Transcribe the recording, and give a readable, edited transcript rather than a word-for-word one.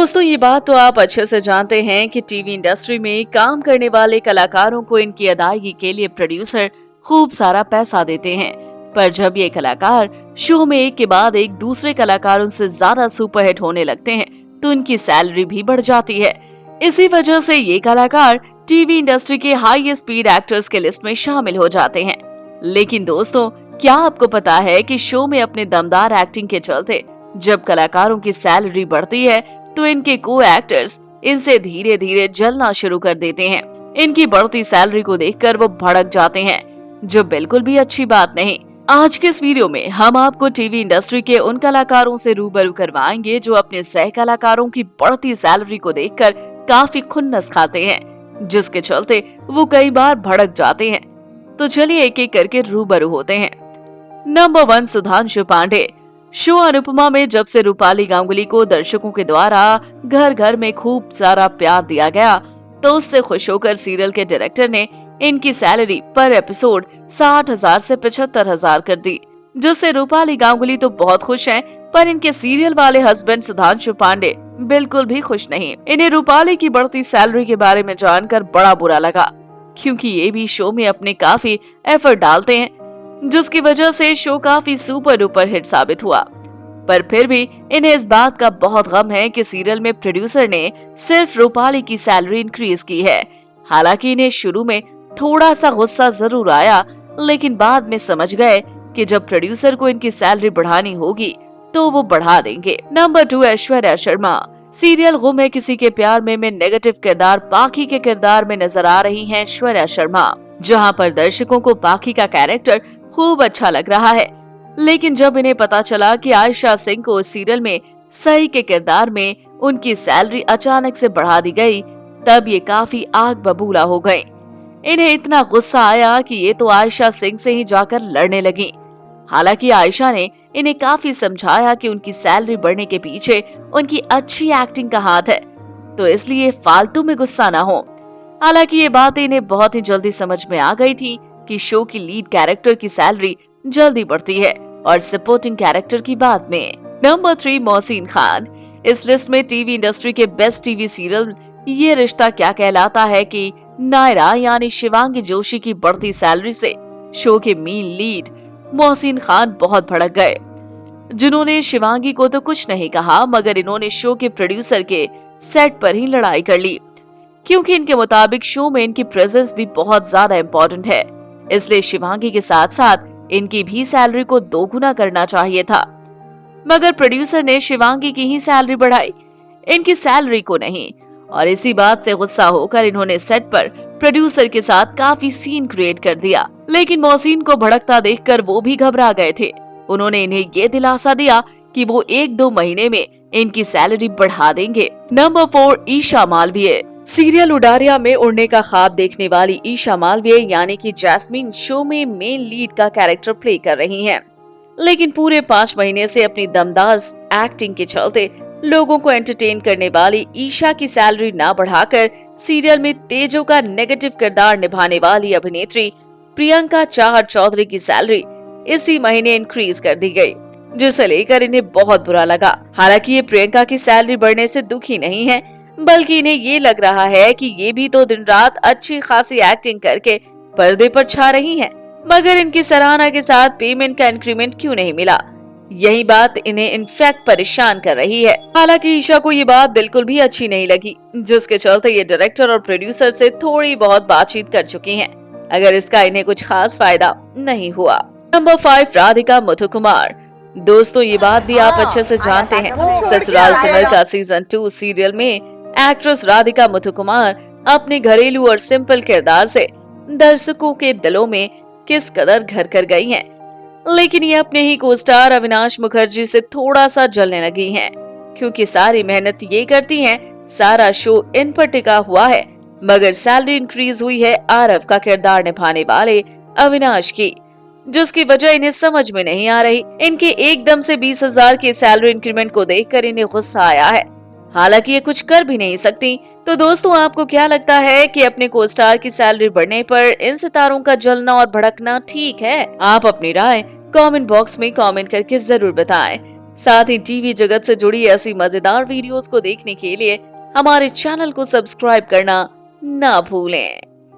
दोस्तों ये बात तो आप अच्छे से जानते हैं कि टीवी इंडस्ट्री में काम करने वाले कलाकारों को इनकी अदायगी के लिए प्रोड्यूसर खूब सारा पैसा देते हैं। पर जब ये कलाकार शो में एक के बाद एक दूसरे कलाकारों से ज्यादा सुपरहिट होने लगते हैं तो इनकी सैलरी भी बढ़ जाती है। इसी वजह से ये कलाकार टीवी इंडस्ट्री के हाई स्पीड एक्टर्स के लिस्ट में शामिल हो जाते हैं। लेकिन दोस्तों, क्या आपको पता है कि शो में अपने दमदार एक्टिंग के चलते जब कलाकारों की सैलरी बढ़ती है तो इनके को एक्टर्स इनसे धीरे धीरे जलना शुरू कर देते हैं। इनकी बढ़ती सैलरी को देखकर वो भड़क जाते हैं, जो बिल्कुल भी अच्छी बात नहीं। आज के इस वीडियो में हम आपको टीवी इंडस्ट्री के उन कलाकारों से रूबरू करवाएंगे जो अपने सह कलाकारों की बढ़ती सैलरी को देखकर काफी खुन्नस खाते हैं, जिसके चलते वो कई बार भड़क जाते हैं। तो चलिए एक एक करके रूबरू होते हैं। नंबर 1, सुधांशु पांडे। शो अनुपमा में जब से रूपाली गांगुली को दर्शकों के द्वारा घर घर में खूब सारा प्यार दिया गया तो उससे खुश होकर सीरियल के डायरेक्टर ने इनकी सैलरी पर एपिसोड 60,000 से 75,000 कर दी, जिससे रूपाली गांगुली तो बहुत खुश हैं, पर इनके सीरियल वाले हस्बैंड सुधांशु पांडे बिल्कुल भी खुश नहीं। इन्हें रूपाली की बढ़ती सैलरी के बारे में जानकर बड़ा बुरा लगा, क्योंकि ये भी शो में अपने काफी एफर्ट डालते हैं, जिसकी वजह से शो काफी सुपर डुपर हिट साबित हुआ। पर फिर भी इन्हें इस बात का बहुत गम है कि सीरियल में प्रोड्यूसर ने सिर्फ रूपाली की सैलरी इंक्रीज की है। हालांकि इन्हें शुरू में थोड़ा सा गुस्सा जरूर आया, लेकिन बाद में समझ गए कि जब प्रोड्यूसर को इनकी सैलरी बढ़ानी होगी तो वो बढ़ा देंगे। नंबर 2, ऐश्वर्या शर्मा। सीरियल गुम है किसी के प्यार में नेगेटिव किरदार पाखी के किरदार में नजर आ रही हैं ऐश्वर्या शर्मा, जहां पर दर्शकों को पाखी का कैरेक्टर खूब अच्छा लग रहा है। लेकिन जब इन्हें पता चला कि आयशा सिंह को सीरियल में सही के किरदार में उनकी सैलरी अचानक से बढ़ा दी गई, तब ये काफी आग बबूला हो गई। इन्हें इतना गुस्सा आया कि ये तो आयशा सिंह से ही जाकर लड़ने लगी। हालांकि आयशा ने इन्हें काफी समझाया कि उनकी सैलरी बढ़ने के पीछे उनकी अच्छी एक्टिंग का हाथ है, तो इसलिए फालतू में गुस्सा ना हो। हालांकि ये बात इन्हें बहुत ही जल्दी समझ में आ गई थी कि शो की लीड कैरेक्टर की सैलरी जल्दी बढ़ती है और सपोर्टिंग कैरेक्टर की बाद में। नंबर 3, मोहसिन खान। इस लिस्ट में टीवी इंडस्ट्री के बेस्ट टीवी सीरियल ये रिश्ता क्या कहलाता है कि नायरा यानी शिवांगी जोशी की बढ़ती सैलरी से शो के मेन लीड मोहसिन खान बहुत भड़क गए, जिन्होंने शिवांगी को तो कुछ नहीं कहा, मगर इन्होंने शो के प्रोड्यूसर के सेट पर ही लड़ाई कर ली, क्योंकि इनके मुताबिक शो में इनकी प्रेजेंस भी बहुत ज्यादा इम्पोर्टेंट है। इसलिए शिवांगी के साथ साथ इनकी भी सैलरी को 2 गुना करना चाहिए था, मगर प्रोड्यूसर ने शिवांगी की ही सैलरी बढ़ाई, इनकी सैलरी को नहीं। और इसी बात से गुस्सा होकर इन्होंने सेट पर प्रोड्यूसर के साथ काफी सीन क्रिएट कर दिया। लेकिन मोहसिन को भड़कता देखकर वो भी घबरा गए थे। उन्होंने इन्हें ये दिलासा दिया कि वो 1-2 महीने में इनकी सैलरी बढ़ा देंगे। नंबर 4, ईशा मालवीय। सीरियल उडारिया में उड़ने का ख्वाब देखने वाली ईशा मालवीय यानी कि जैस्मीन शो में मेन लीड का कैरेक्टर प्ले कर रही हैं। लेकिन पूरे 5 महीने से अपनी दमदार एक्टिंग के चलते लोगों को एंटरटेन करने वाली ईशा की सैलरी ना बढ़ाकर सीरियल में तेजो का नेगेटिव किरदार निभाने वाली अभिनेत्री प्रियंका चाहर चौधरी की सैलरी इसी महीने इंक्रीज कर दी गई, जिसे लेकर इन्हें बहुत बुरा लगा। हालांकि ये प्रियंका की सैलरी बढ़ने से दुखी नहीं है, बल्कि इन्हें ये लग रहा है कि ये भी तो दिन रात अच्छी खासी एक्टिंग करके पर्दे पर छा रही हैं, मगर इनकी सराहना के साथ पेमेंट का इंक्रीमेंट क्यों नहीं मिला, यही बात इन्हें इनफैक्ट परेशान कर रही है। हालांकि ईशा को ये बात बिल्कुल भी अच्छी नहीं लगी, जिसके चलते ये डायरेक्टर और प्रोड्यूसर से थोड़ी बहुत बातचीत कर चुकी हैं, अगर इसका इन्हें कुछ खास फायदा नहीं हुआ। नंबर 5, राधिका मुथुकुमार। दोस्तों ये बात भी आप अच्छे से जानते हैं, ससुराल सिमर का सीजन 2 सीरियल में एक्ट्रेस राधिका मुथुकुमार अपने घरेलू और सिंपल किरदार से दर्शकों के दिलों में किस कदर घर कर गई हैं। लेकिन ये अपने ही को स्टार अविनाश मुखर्जी से थोड़ा सा जलने लगी हैं, क्योंकि सारी मेहनत ये करती हैं, सारा शो इन पर टिका हुआ है, मगर सैलरी इंक्रीज हुई है आरव का किरदार निभाने वाले अविनाश की, जिसकी वजह इन्हें समझ में नहीं आ रही। इनके एकदम से 20,000 के सैलरी इंक्रीमेंट को देखकर इन्हें गुस्सा आया है। हालांकि ये कुछ कर भी नहीं सकती। तो दोस्तों आपको क्या लगता है कि अपने को स्टार की सैलरी बढ़ने पर इन सितारों का जलना और भड़कना ठीक है? आप अपनी राय कमेंट बॉक्स में कमेंट करके जरूर बताएं। साथ ही टीवी जगत से जुड़ी ऐसी मजेदार वीडियोस को देखने के लिए हमारे चैनल को सब्सक्राइब करना ना भूलें।